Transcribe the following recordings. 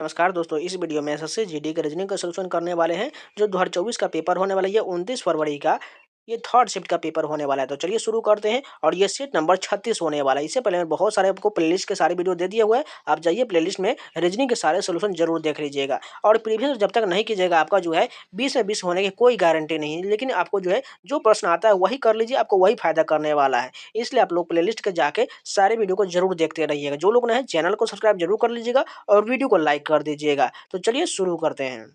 नमस्कार दोस्तों, इस वीडियो में एसएससी जीडी के रीजनिंग का सॉल्यूशन करने वाले हैं जो 2024 का पेपर होने वाला है। ये 29 फरवरी का ये थर्ड शिफ्ट का पेपर होने वाला है। तो चलिए शुरू करते हैं और ये सीट नंबर 36 होने वाला है। इससे पहले मैं बहुत सारे आपको प्लेलिस्ट के सारे वीडियो दे दिया हुआ है। आप जाइए प्लेलिस्ट में रीजनिंग के सारे सॉल्यूशन जरूर देख लीजिएगा। और प्रीवियस जब तक नहीं कीजिएगा आपका जो है 20 में 20 होने की कोई गारंटी नहीं है, लेकिन आपको जो है जो प्रश्न आता है वही कर लीजिए, आपको वही फायदा करने वाला है। इसलिए आप लोग प्लेलिस्ट के जाके सारे वीडियो को जरूर देखते रहिएगा। जो लोग नए चैनल को सब्सक्राइब जरूर कर लीजिएगा और वीडियो को लाइक कर दीजिएगा। तो चलिए शुरू करते हैं।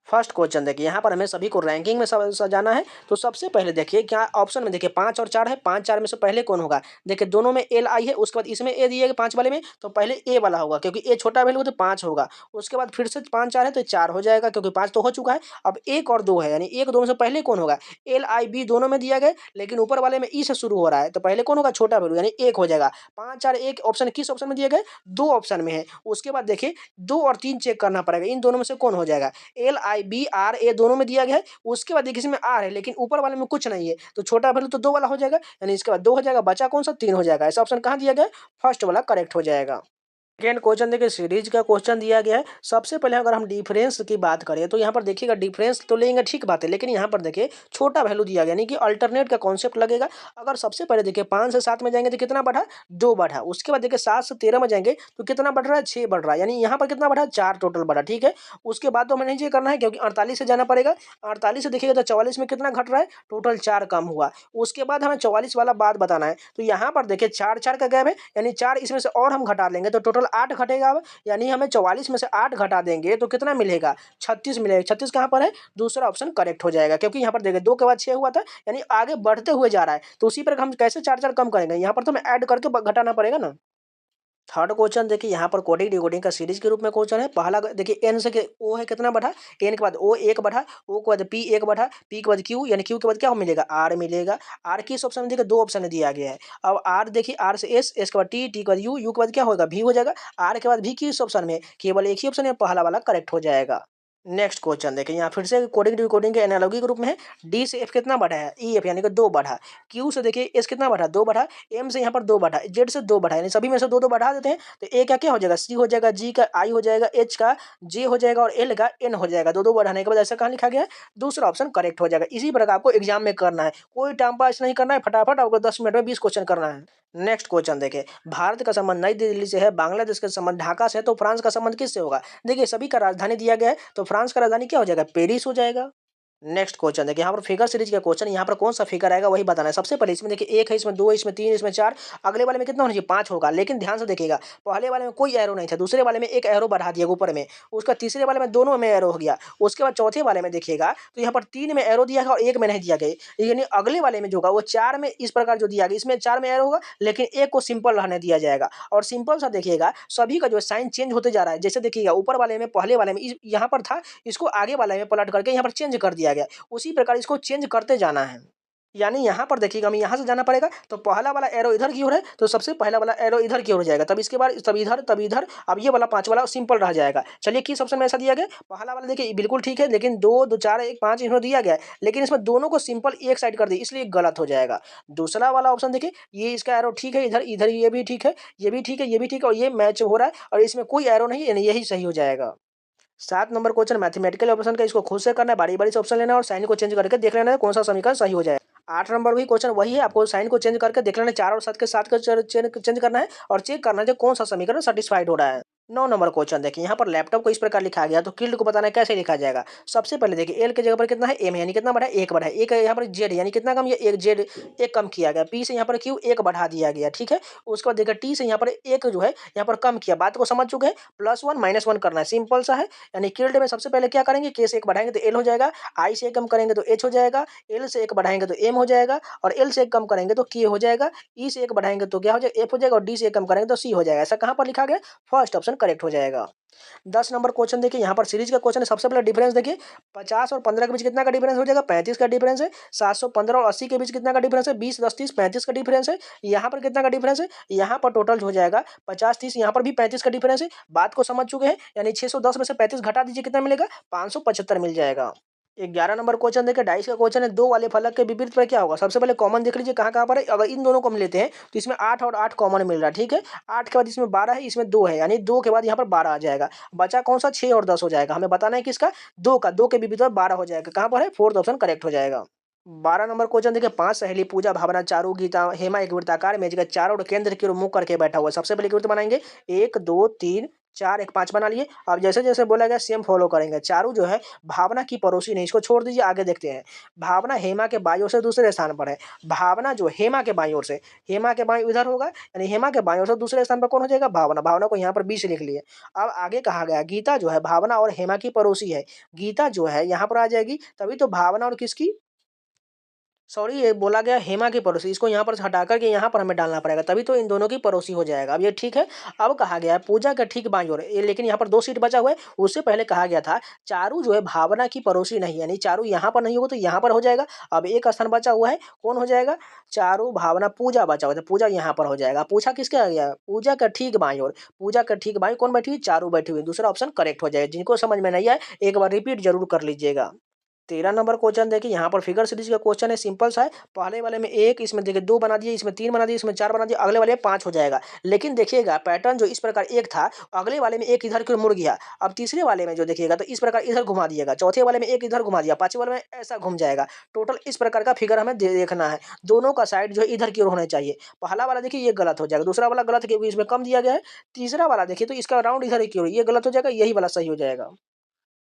फर्स्ट क्वेश्चन देखिए, यहाँ पर हमें सभी को रैंकिंग में सजाना है। तो सबसे पहले देखिए क्या ऑप्शन में देखिए 5 और 4 है। 5 4 में से पहले कौन होगा? देखिए दोनों में एल आई है, उसके बाद इसमें ए दिए 5 वाले में, तो पहले ए वाला होगा क्योंकि ए छोटा वैल्यू तो 5 होगा। उसके बाद फिर से 5 4 है तो 4 हो जाएगा क्योंकि 5 तो हो चुका है। अब 1 और 2 है, यानी 1 2 में से पहले कौन होगा? एल आई बी दोनों में दिया गया, लेकिन ऊपर वाले में ई से शुरू हो रहा है, तो पहले कौन होगा? छोटा वैल्यू, यानी 1 हो जाएगा। 5 4 1 ऑप्शन किस ऑप्शन में दिया गया? 2 ऑप्शन में है। उसके बाद देखिए 2 और 3 चेक करना पड़ेगा, इन दोनों में से कौन हो जाएगा? L I B R A दोनों में दिया गया है। उसके बाद देखिए इसमें आर है लेकिन ऊपर वाले में कुछ नहीं है, तो छोटा वैल्यू तो 2 वाला हो जाएगा, यानी इसके बाद 2 हो जाएगा। बचा कौन सा? 3 हो जाएगा। ऐसा ऑप्शन कहाँ दिया गया है? फर्स्ट वाला करेक्ट हो जाएगा। सेकेंड क्वेश्चन देखिए, सीरीज का क्वेश्चन दिया गया है। सबसे पहले अगर हम डिफरेंस की बात करें तो यहाँ पर देखिएगा डिफरेंस तो लेंगे, ठीक बात है, लेकिन यहाँ पर देखिए छोटा वैल्यू दिया गया, यानी कि अल्टरनेट का कॉन्सेप्ट लगेगा। अगर सबसे पहले देखिए 5 से 7 में जाएंगे तो कितना बढ़ा? 2 बढ़ा। उसके बाद देखिए 7 से 13 में जाएंगे तो कितना बढ़ रहा है? 6 बढ़ रहा है, यानी यहाँ पर कितना बढ़ा? 4 टोटल बढ़ा, ठीक है। उसके बाद तो हमें नहीं करना है क्योंकि 48 से जाना पड़ेगा। 48 से देखिएगा तो 44 में कितना घट रहा है? टोटल 4 कम हुआ। उसके बाद हमें 44 वाला बात बताना है, तो यहाँ पर देखिए 4 4 का गैप है, यानी 4 इसमें से और हम घटा लेंगे तो टोटल 8 घटेगा। अब यानी हमें 44 में से 8 घटा देंगे तो कितना मिलेगा? 36 मिलेगा। 36 कहाँ पर है? दूसरा ऑप्शन करेक्ट हो जाएगा, क्योंकि यहाँ पर देखिए 2 के बाद 6 हुआ था, यानी आगे बढ़ते हुए जा रहा है। तो उसी पर हम कैसे 4 4 कम करेंगे? यहाँ पर तो हमें ऐड करके घटाना पड़ेगा ना। थर्ड क्वेश्चन देखिए, यहाँ पर कोडिंग डिकोडिंग का सीरीज के रूप में क्वेश्चन है। पहला देखिए एन से ओ है, कितना बढ़ा? एन के बाद ओ 1 बढ़ा, ओ के बाद पी 1 बढ़ा, पी के बाद क्यू, यानी क्यू के बाद क्या मिलेगा? आर मिलेगा। आर किस ऑप्शन में? देखिए 2 ऑप्शन दिया गया है। अब आर देखिए आर से एस, एस के बाद टी, टी के बाद यू, यू के बाद क्या होगा? भी हो जाएगा। आर के बाद भी किस ऑप्शन में? केवल एक ही ऑप्शन है, पहला वाला करेक्ट हो जाएगा। नेक्स्ट क्वेश्चन देखिए, यहाँ फिर से कोडिंग डिकोडिंग के एनालॉजी के रूप में है। डी से एफ कितना बढ़ा है? ई एफ, यानी कि 2 बढ़ा। क्यू से देखिए एस कितना बढ़ा? 2 बढ़ा। एम से यहाँ पर 2 बढ़ा, जेड से 2 बढ़ा, यानी सभी में से 2 2 बढ़ा देते हैं। तो ए का क्या हो जाएगा? सी हो जाएगा, जी का आई हो जाएगा, एच का जे हो जाएगा और एल का एन हो जाएगा। 2 2 बढ़ाने के बाद ऐसा कहाँ लिखा गया है? दूसरा ऑप्शन करेक्ट हो जाएगा। इसी प्रकार आपको एग्जाम में करना है, कोई टाइम पास नहीं करना है, फटाफट आपको 10 मिनट में 20 क्वेश्चन करना है। नेक्स्ट क्वेश्चन देखिए, भारत का संबंध नई दिल्ली से है, बांग्लादेश का संबंध ढाका से है, तो फ्रांस का संबंध किससे होगा? देखिए सभी का राजधानी दिया गया है, तो फ्रांस का राजधानी क्या हो जाएगा? पेरिस हो जाएगा। नेक्स्ट क्वेश्चन देखिए, यहाँ पर फिगर सीरीज का क्वेश्चन, यहाँ पर कौन सा फिगर आएगा वही बताना है। सबसे पहले इसमें देखिए 1 है, इसमें 2 है, इसमें 3, इसमें 4, अगले वाले में कितना होना चाहिए? 5 होगा, लेकिन ध्यान से देखिएगा पहले वाले में कोई एरो नहीं था, दूसरे वाले में एक एरो बढ़ा दिया ऊपर में, उसका तीसरे वाले में दोनों में एरो हो गया। उसके बाद चौथे वाले में देखिएगा तो यहाँ पर 3 में एरो दिया है और 1 में नहीं दिया गया, यानी अगले वाले में जो होगा वो 4 में इस प्रकार जो दिया गया, इसमें 4 में एरो होगा लेकिन एक को सिंपल रहने दिया जाएगा। और सिंपल सा देखिएगा सभी का जो साइन चेंज होते जा रहा है। जैसे देखिएगा ऊपर वाले में पहले वाले में यहाँ पर था, इसको आगे वाले में पलट करके यहाँ पर चेंज कर दिया गया, उसी प्रकार इसको चेंज करते जाना है। यानी यहाँ पर देखिएगा हमें यहाँ से जाना पड़ेगा, तो पहला वाला एरो इधर की ओर है तो सबसे पहला वाला एरो इधर की ओर जाएगा, तब इसके बाद तब इधर तब इधर, अब ये वाला 5 वाला सिंपल रह जाएगा। चलिए किस ऑप्शन में ऐसा दिया गया? पहला वाला देखिए बिल्कुल ठीक है, लेकिन 2 2 4 1 5 इसमें दिया गया है, लेकिन इसमें दोनों को सिंपल एक साइड कर दी, इसलिए गलत हो जाएगा। दूसरा वाला ऑप्शन देखिए, ये इसका एरो ठीक है, इधर इधर ये भी ठीक है, ये भी ठीक है, ये भी ठीक है, और ये मैच हो रहा है और इसमें कोई एरो नहीं है, यही सही हो जाएगा। 7 नंबर क्वेश्चन मैथमेटिकल ऑप्शन का, इसको खुद से करना है, बारी बारी से ऑप्शन लेना है और साइन को चेंज करके देख लेना है कौन सा समीकरण सही हो जाए। 8 नंबर भी क्वेश्चन वही है, आपको साइन को चेंज करके देख लेना है, 4 और 7 के साथ का चेंज करना है और चेक करना है कि कौन सा समीकरण सेटिस्फाइड हो रहा है। 9 नंबर क्वेश्चन देखिए, यहाँ पर लैपटॉप को इस प्रकार लिखा गया, तो किल्ड को बताना है कैसे लिखा जाएगा। सबसे पहले देखिए एल के जगह पर कितना है? एम, यानी कितना बढ़ा? 1 बढ़ा। एक है यहाँ पर जेड, यानी कितना कम? ये एक जेड एक कम किया गया। पी से यहाँ पर क्यू 1 बढ़ा दिया गया, ठीक है। उसके बाद देखिए टी से यहाँ पर एक जो है यहाँ पर कम किया, बात को समझ चुके हैं। +1 -1 करना है, सिंपल सा है। यानी किल्ड में सबसे पहले क्या करेंगे? के से 1 बढ़ाएंगे तो एल हो जाएगा, आई से 1 कम करेंगे तो एच हो जाएगा, एल से 1 बढ़ाएंगे तो एम हो जाएगा और एल से 1 कम करेंगे तो के हो जाएगा, ई से 1 बढ़ाएंगे तो क्या हो जाएगा? एफ हो जाएगा और डी से 1 कम करेंगे तो सी हो जाएगा। ऐसा कहाँ पर लिखा गया? फर्स्ट ऑप्शन करेक्ट हो जाएगा। 10 नंबर क्वेश्चन देखिए, यहाँ पर सीरीज का क्वेश्चन है। सबसे पहले डिफरेंस देखिए, 50 और 15 के बीच कितना का डिफरेंस हो जाएगा? 35 का डिफरेंस है। 715 और 80 के बीच कितना का डिफरेंस है? 20 10 30 35 का डिफरेंस है। यहाँ पर कितना का डिफरेंस है? यहाँ पर टोटल हो जाएगा 50 30, यहाँ पर भी 35 का डिफरेंस है। बात को समझ चुके हैं, यानी 610 में से 35 घटा दीजिए, कितना मिलेगा? 575 मिल जाएगा। 11 नंबर क्वेश्चन देखिए, 22 का क्वेश्चन है, दो वाले फलक के विपरीत पर क्या होगा। सबसे पहले कॉमन देख लीजिए कहाँ कहाँ पर है। अगर इन दोनों को हम लेते हैं तो इसमें 8 और 8 कॉमन मिल रहा है, ठीक है। 8 के बाद इसमें 12 है, इसमें 2 है, यानी 2 के बाद यहाँ पर 12 आ जाएगा। बचा कौन सा, 6 और 10 हो जाएगा। हमें बताना है किसका, 2 का, 2 के विपरीत पर 12 हो जाएगा। कहाँ पर है, फोर्थ ऑप्शन करेक्ट हो जाएगा। 12 नंबर क्वेश्चन देखिए, 5 सहेली पूजा, भावना, चारू, गीता, हेमा एक वृत्ताकार मेज के चारों ओर केंद्र की ओर मुंह करके बैठा हुआ है। सबसे पहले वृत्त बनाएंगे, 1 2 3 4, एक 5 बना लिए। अब जैसे जैसे बोला गया सेम फॉलो करेंगे। चारू जो है भावना की पड़ोसी नहीं, इसको छोड़ दीजिए, आगे देखते हैं। भावना हेमा के बाईं ओर से दूसरे स्थान पर है। भावना जो हेमा के बाईं ओर से, हेमा के बाईं इधर होगा, यानी हेमा के बाईं ओर से दूसरे स्थान पर कौन हो जाएगा, भावना। भावना को यहाँ पर 20 लिख लिए। अब आगे कहा गया गीता जो है भावना और हेमा की पड़ोसी है। गीता जो है यहाँ पर आ जाएगी, तभी तो भावना और किसकी, सॉरी, ये बोला गया हेमा की पड़ोसी, इसको यहाँ पर से हटा करके यहाँ पर हमें डालना पड़ेगा, तभी तो इन दोनों की पड़ोसी हो जाएगा। अब ये ठीक है। अब कहा गया है पूजा का ठीक बाईं ओर, ये लेकिन यहाँ पर 2 सीट बचा हुआ है। उससे पहले कहा गया था चारू जो है भावना की पड़ोसी नहीं है, यानी चारू यहाँ पर नहीं होगा तो यहाँ पर हो जाएगा। अब एक स्थान बचा हुआ है, कौन हो जाएगा, चारू, भावना, पूजा बचा हुआ है, तो पूजा यहाँ पर हो जाएगा। पूछा किसका आ गया, पूजा का ठीक बाईं ओर। पूजा का ठीक बाईं कौन बैठी हुई, चारू बैठी हुई। दूसरा ऑप्शन करेक्ट हो जाएगा। जिनको समझ में नहीं आए एक बार रिपीट जरूर कर लीजिएगा। 13 नंबर क्वेश्चन देखिए, यहाँ पर फिगर सीरीज का क्वेश्चन है, सिंपल सा है। पहले वाले में 1, इसमें देखिए 2 बना दिए, इसमें 3 बना दिए, इसमें 4 बना दिए, अगले वाले में 5 हो जाएगा। लेकिन देखिएगा पैटर्न जो इस प्रकार एक था, अगले वाले में एक इधर की ओर मुड़ गया। अब तीसरे वाले में जो देखिएगा तो इस प्रकार इधर घुमा दिएगा, चौथे वाले में एक इधर घुमा दिया, पांचवें वाले में ऐसा घूम जाएगा। टोटल इस प्रकार का फिगर हमें देखना है। दोनों का साइड जो है इधर की ओर होना चाहिए। पहला वाला देखिए ये गलत हो जाएगा, दूसरा वाला गलत क्योंकि इसमें कम दिया गया है। तीसरा वाला देखिए तो इसका राउंड इधर की ओर, ये गलत हो जाएगा, यही वाला सही हो जाएगा।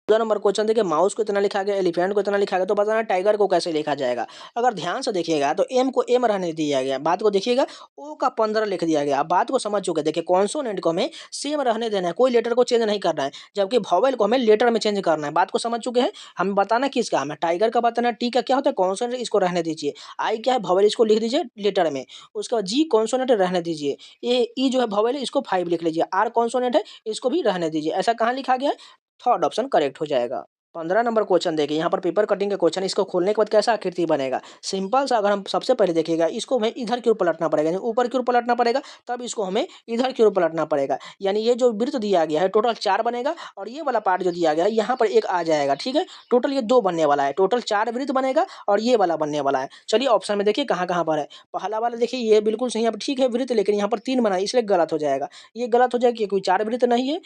14 नंबर क्वेश्चन देखिए, माउस को इतना लिखा गया, एलिफेंट को इतना लिखा गया, तो बताना टाइगर को कैसे लिखा जाएगा। अगर ध्यान से देखिएगा तो एम को एम रहने दिया गया, बात को देखिएगा, ओ का 15 लिख दिया गया। आप बात को समझ चुके। देखिए कॉन्सोनेंट को हमें सेम रहने देना है, कोई लेटर को चेंज नहीं करना है, जबकि वॉवेल को हमें लेटर में चेंज करना है। बात को समझ चुके हैं। हमें बताना किसका, हमें टाइगर का बताना। टी का क्या होता है, कॉन्सोनेंट, इसको रहने दीजिए। आई क्या है, वॉवेल, इसको लिख दीजिए लेटर में। उसके बाद जी कॉन्सोनेंट रहने दीजिए। ए ई जो है वॉवेल, इसको 5 लिख लीजिए। आर कॉन्सोनेंट है, इसको भी रहने दीजिए। ऐसा कहाँ लिखा गया है, थर्ड ऑप्शन करेक्ट हो जाएगा। 15 नंबर क्वेश्चन देखिए, यहाँ पर पेपर कटिंग का क्वेश्चन, इसको खोलने के बाद कैसा आकृति बनेगा। सिंपल सा, अगर हम सबसे पहले देखिएगा इसको हमें इधर की ओर पलटना पड़ेगा, यानी ऊपर की ओर पलटना पड़ेगा, तब इसको हमें इधर की ओर पलटना पड़ेगा। यानी ये जो वृत्त दिया गया है टोटल 4 बनेगा, और ये वाला पार्ट जो दिया गया है यहाँ पर एक आ जाएगा, ठीक है। टोटल ये 2 बनने वाला है, टोटल 4 वृत्त बनेगा और ये वाला बनने वाला है। चलिए ऑप्शन में देखिए कहाँ कहाँ पर है। पहला वाला देखिए ये बिल्कुल सही, यहाँ पर ठीक है वृत्त, लेकिन यहाँ पर 3 बना है, इसलिए गलत हो जाएगा। ये गलत हो जाएगा क्योंकि 4 वृत्त नहीं है।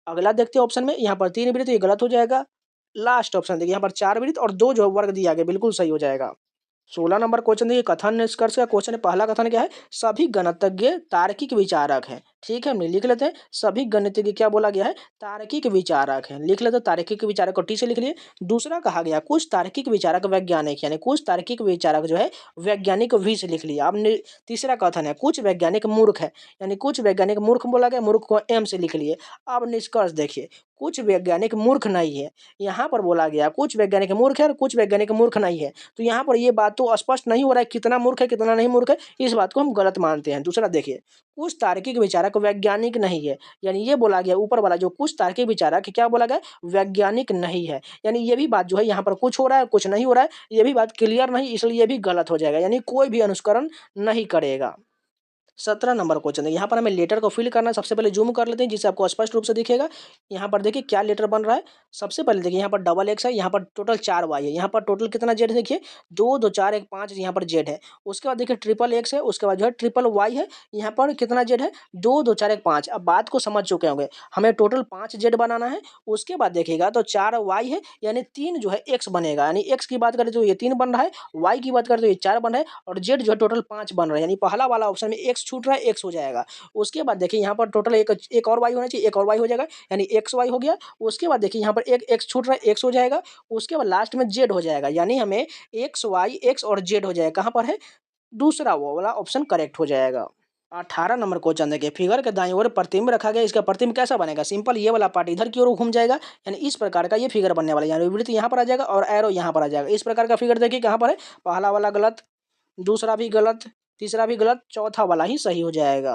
अगला देखते हैं ऑप्शन में, यहाँ पर 3 वृत्त, ये गलत हो जाएगा। लास्ट ऑप्शन देखिए, यहाँ पर 4 वृत्त और 2 जो वर्ग दिया गया, बिल्कुल सही हो जाएगा। 16 नंबर क्वेश्चन देखिए, कथन निष्कर्ष का क्वेश्चन है। पहला कथन क्या है, सभी गणितज्ञ तार्किक विचारक हैं, ठीक है। हम लिख लेते हैं, सभी गणितज्ञ क्या बोला गया है, तार्किक विचारक हैं। लिख लेते हैं, तार्किक विचारक को टी से लिख लिए। दूसरा कहा गया कुछ तार्किक विचारक वैज्ञानिक, यानी कुछ तार्किक विचारक जो है वैज्ञानिक वी से लिख लिया। अब तीसरा कथन है कुछ वैज्ञानिक मूर्ख है, यानी कुछ वैज्ञानिक मूर्ख बोला गया, मूर्ख को एम से लिख लिए। अब निष्कर्ष देखिए, कुछ वैज्ञानिक मूर्ख नहीं है। यहाँ पर बोला गया कुछ वैज्ञानिक मूर्ख है और कुछ वैज्ञानिक मूर्ख नहीं है, तो यहाँ पर ये बात तो स्पष्ट नहीं हो रहा है कितना मूर्ख है कितना नहीं मूर्ख है, इस बात को हम गलत मानते हैं। दूसरा देखिए, कुछ तार्किक विचारक वैज्ञानिक नहीं है, यानी ये बोला गया ऊपर वाला जो कुछ तार्किक विचारक क्या बोला गया, वैज्ञानिक नहीं है, यानी ये भी बात जो है यहाँ पर कुछ हो रहा है कुछ नहीं हो रहा है, ये भी बात क्लियर नहीं, इसलिए ये भी गलत हो जाएगा, यानी कोई भी अनुष्करण नहीं करेगा। 17 नंबर क्वेश्चन है, यहाँ पर हमें लेटर को फिल करना है। सबसे पहले जूम कर लेते हैं जिससे आपको स्पष्ट रूप से दिखेगा। यहाँ पर देखिए क्या लेटर बन रहा है। सबसे पहले देखिए यहाँ पर डबल एक्स है, यहाँ पर टोटल 4 वाई है, यहाँ पर टोटल कितना जेड है देखिए, 2 2 4 1 5 यहाँ पर जेड है। उसके बाद देखिए ट्रिपल एक्स है, उसके बाद जो है ट्रिपल वाई है, यहाँ पर कितना जेड है, 2 2 4 1 5। अब बात को समझ चुके होंगे, हमें टोटल 5 जेड बनाना है। उसके बाद देखिएगा तो 4 वाई है, यानी 3 जो है एक्स बनेगा, यानी एक्स की बात करें तो ये 3 बन रहा है, वाई की बात करें तो ये 4 बन रहा है, और जेड जो है टोटल 5 बन रहा है, यानी पहला वाला ऑप्शन में एक्स छूट रहा है, एक्स हो जाएगा। उसके बाद देखिए यहाँ पर टोटल एक और वाई होना चाहिए, एक और वाई हो जाएगा, यानी एक्स वाई हो गया। उसके बाद देखिए यहाँ पर एक एक्स छूट रहा है, एक्स हो जाएगा। उसके बाद लास्ट में जेड हो जाएगा, यानी हमें एक्स वाई एक्स और जेड हो जाएगा। कहाँ पर है, दूसरा वो वाला ऑप्शन करेक्ट हो जाएगा। 18 नंबर क्वेश्चन देखिए, फिगर के दाईं ओर प्रतिबिंब रखा गया, इसका प्रतिबिंब कैसा बनेगा। सिंपल, ये वाला पार्ट इधर की ओर घूम जाएगा, यानी इस प्रकार का ये फिगर बनने वाला है, यानी वृत्त यहाँ पर आ जाएगा और एरो यहाँ पर आ जाएगा। इस प्रकार का फिगर देखिए कहाँ पर है, पहला वाला गलत, दूसरा भी गलत, तीसरा भी गलत, चौथा वाला ही सही हो जाएगा।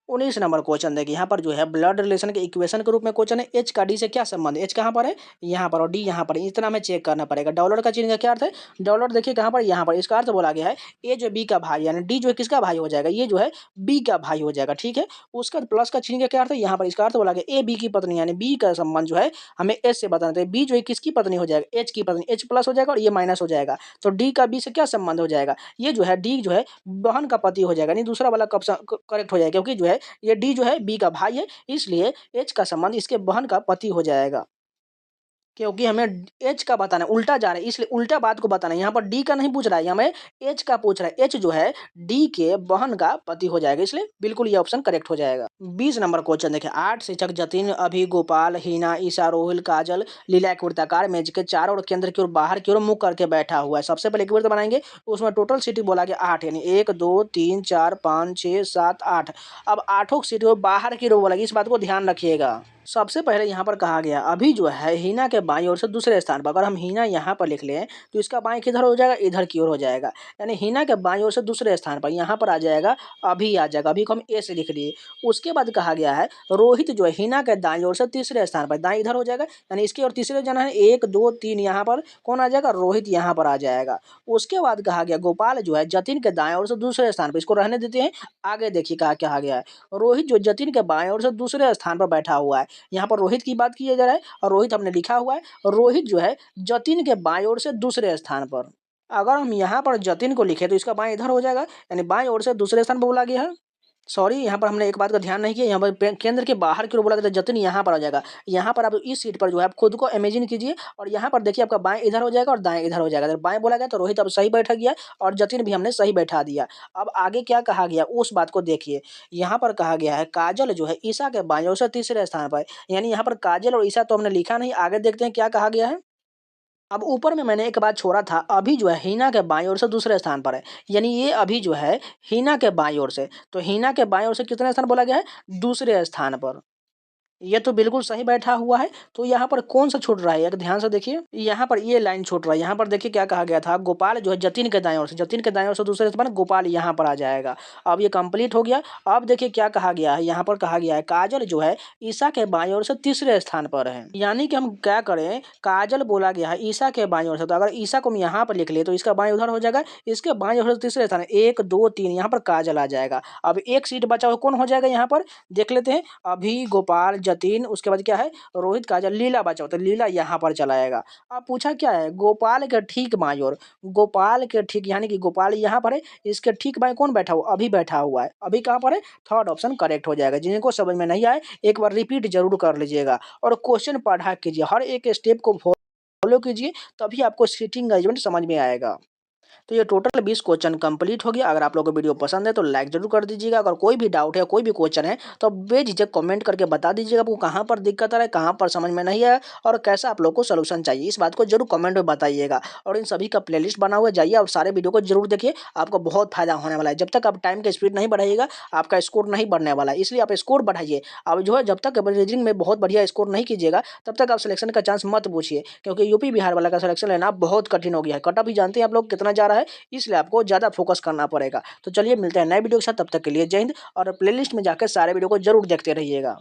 19 नंबर क्वेश्चन देखिए, यहाँ पर जो है ब्लड रिलेशन के इक्वेशन के रूप में क्वेश्चन है। एच का डी से क्या संबंध है? एच कहाँ पर है? यहाँ पर, और डी यहाँ पर है। इतना हमें चेक करना पड़ेगा। डॉलर का चिन्ह का क्या अर्थ है? डॉलर देखिए कहाँ पर, यहाँ पर। इसका अर्थ बोला गया है ए जो बी का भाई, यानी डी जो है किसका भाई हो जाएगा? ये जो है बी का भाई हो जाएगा, ठीक है। उसका प्लस का चिन्ह का क्या अर्थ है? यहाँ पर इसका अर्थ बोला गया ए बी की पत्नी, यानी बी का संबंध जो है हमें एच से बताना। तो बी जो है किसकी पत्नी हो जाएगा? एच की पत्नी। एच प्लस हो जाएगा और ये माइनस हो जाएगा, तो डी का बी से क्या संबंध हो जाएगा? ये जो है डी जो है बहन का पति हो जाएगा, नहीं दूसरा वाला करेक्ट हो जाएगा, क्योंकि जो है ये डी जो है बी का भाई है, इसलिए एच का संबंध इसके बहन का पति हो जाएगा। क्योंकि हमें एच का बताना है, उल्टा जा रहा है, इसलिए उल्टा बात को बताना है। यहाँ पर डी का नहीं पूछ रहा है, यहाँ हमें एच का पूछ रहा है। एच जो है डी के बहन का पति हो जाएगा, इसलिए बिल्कुल ये ऑप्शन करेक्ट हो जाएगा। 20 नंबर क्वेश्चन देखिए, 8 शिक्षक जतिन, अभि, गोपाल, हीना, ईशा, रोहिल, काजल, लीला एक वृत्ताकार मेज के चारों ओर केंद्र की ओर बाहर की ओर मुख करके बैठा हुआ है। सबसे पहले एक वृत्त बनाएंगे, उसमें टोटल सीटी बोला गया 8, यानी 1 2 3 4 5 6 7 8। अब आठों सीटी को बाहर की ओर बोला गया, इस बात को ध्यान रखिएगा। सबसे पहले यहाँ पर कहा गया अभी जो है हीना के बाईं ओर से दूसरे स्थान पर, अगर हम हीना यहाँ पर लिख लें तो इसका बाईं किधर हो जाएगा? इधर की ओर हो जाएगा, यानी हीना के बाईं ओर से दूसरे स्थान पर यहाँ पर आ जाएगा अभी, आ जाएगा। अभी को हम ए से लिख लिए। उसके बाद कहा गया है रोहित जो है हीना के दाईं ओर से तीसरे स्थान पर, दाईं इधर हो जाएगा, यानी इसकी ओर तीसरे जाना है। 1 2 3 यहाँ पर कौन आ जाएगा? रोहित यहाँ पर आ जाएगा। उसके बाद कहा गया गोपाल जो है जतिन के दाएं ओर से दूसरे स्थान पर, इसको रहने देते हैं। आगे देखिए कहा गया है रोहित जो जतिन के बाएं ओर से दूसरे स्थान पर बैठा हुआ है। यहाँ पर रोहित की बात किया जा रहा है और रोहित हमने लिखा हुआ है। रोहित जो है जतिन के बाईं ओर से दूसरे स्थान पर। अगर हम यहाँ पर जतिन को लिखे तो इसका बाएं इधर हो जाएगा, यानी बाईं ओर से दूसरे स्थान पर बोला गया है। सॉरी, यहाँ पर हमने एक बात का ध्यान नहीं किया, यहाँ पर केंद्र के बाहर की ओर बोला गया, जतिन यहाँ पर आ जाएगा। यहाँ पर आप इस सीट पर जो है आप खुद को इमेजिन कीजिए, और यहाँ पर देखिए आपका बाएं इधर हो जाएगा और दाएं इधर हो जाएगा। अगर बाएं बोला गया तो रोहित अब सही बैठा गया और जतिन भी हमने सही बैठा दिया। अब आगे क्या कहा गया उस बात को देखिए। यहाँ पर कहा गया है काजल जो है ईशा के बाईं ओर से तीसरे स्थान पर, यानी यहाँ पर काजल और ईशा तो हमने लिखा नहीं। आगे देखते हैं क्या कहा गया है। अब ऊपर में मैंने एक बात छोड़ा था, अभी जो है हीना के बाईं ओर से दूसरे स्थान पर है, यानी ये अभी जो है हीना के बाईं ओर से, तो हीना के बाईं ओर से कितने स्थान बोला गया है? दूसरे स्थान पर। ये तो बिल्कुल सही बैठा हुआ है। तो यहाँ पर कौन सा छूट रहा है, एक ध्यान से देखिए। यहाँ पर ये लाइन छूट रहा है। यहाँ पर देखिए क्या कहा गया था, गोपाल जो है जतिन के दाएं ओर से, जतिन के दाएं ओर से दूसरे स्थान पर गोपाल यहाँ पर आ जाएगा। अब ये कंप्लीट हो गया। अब देखिए क्या कहा गया है, यहाँ पर कहा गया है काजल जो है ईशा के बाईं ओर से तीसरे स्थान पर है। यानी कि हम क्या करें, काजल बोला गया है ईशा के बाईं ओर से, तो अगर ईशा को हम यहाँ पर लिख ले तो इसका बाईं उधर हो जाएगा, इसके बाईं ओर से तीसरे स्थान 1 2 3 यहाँ पर काजल आ जाएगा। अब एक सीट बचा हुआ कौन हो जाएगा, यहाँ पर देख लेते हैं। अभी, गोपाल, जतिन, उसके बाद क्या है रोहित, काजल, लीला बचा हो, तो लीला यहाँ पर चला आएगा। अब पूछा क्या है, गोपाल के ठीक बाईं ओर, गोपाल के ठीक, यानी कि गोपाल यहाँ पर है, इसके ठीक बाएं कौन बैठा हुआ? अभी बैठा हुआ है। अभी कहाँ पर है? थर्ड ऑप्शन करेक्ट हो जाएगा। जिनको समझ में नहीं आए एक बार रिपीट जरूर कर लीजिएगा और क्वेश्चन पढ़ा कीजिए, हर एक स्टेप को फॉलो कीजिए, तभी आपको सीटिंग अरेंजमेंट समझ में आएगा। तो ये टोटल 20 क्वेश्चन कंप्लीट हो गया। अगर आप लोगों को वीडियो पसंद है तो लाइक जरूर कर दीजिएगा। अगर कोई भी डाउट है, कोई भी क्वेश्चन है, तो बेझिझक कमेंट करके बता दीजिएगा आपको कहाँ पर दिक्कत आ रहा है, कहाँ पर समझ में नहीं आया और कैसा आप लोग को सोल्यूशन चाहिए। इस बात को जरूर कमेंट में बताइएगा। और इन सभी का प्लेलिस्ट बना हुआ है, जाइए और सारे वीडियो को जरूर देखिए, आपको बहुत फायदा होने वाला है। जब तक आप टाइम का स्पीड नहीं बढ़ाइएगा आपका स्कोर नहीं बढ़ने वाला है, इसलिए आप स्कोर बढ़ाइए। अब जो है जब तक रीजनिंग में बहुत बढ़िया स्कोर नहीं कीजिएगा तब तक आप सिलेक्शन का चांस मत पूछिए, क्योंकि यूपी बिहार वाला का सिलेक्शन लेना बहुत कठिन हो गया है। कट ऑफ भी जानते हैं आप लोग कितना जा रहा है, इसलिए आपको ज़्यादा फोकस करना पड़ेगा। तो चलिए मिलते हैं नए वीडियो के साथ, तब तक के लिए जय हिंद। और प्लेलिस्ट में जाकर सारे वीडियो को जरूर देखते रहिएगा।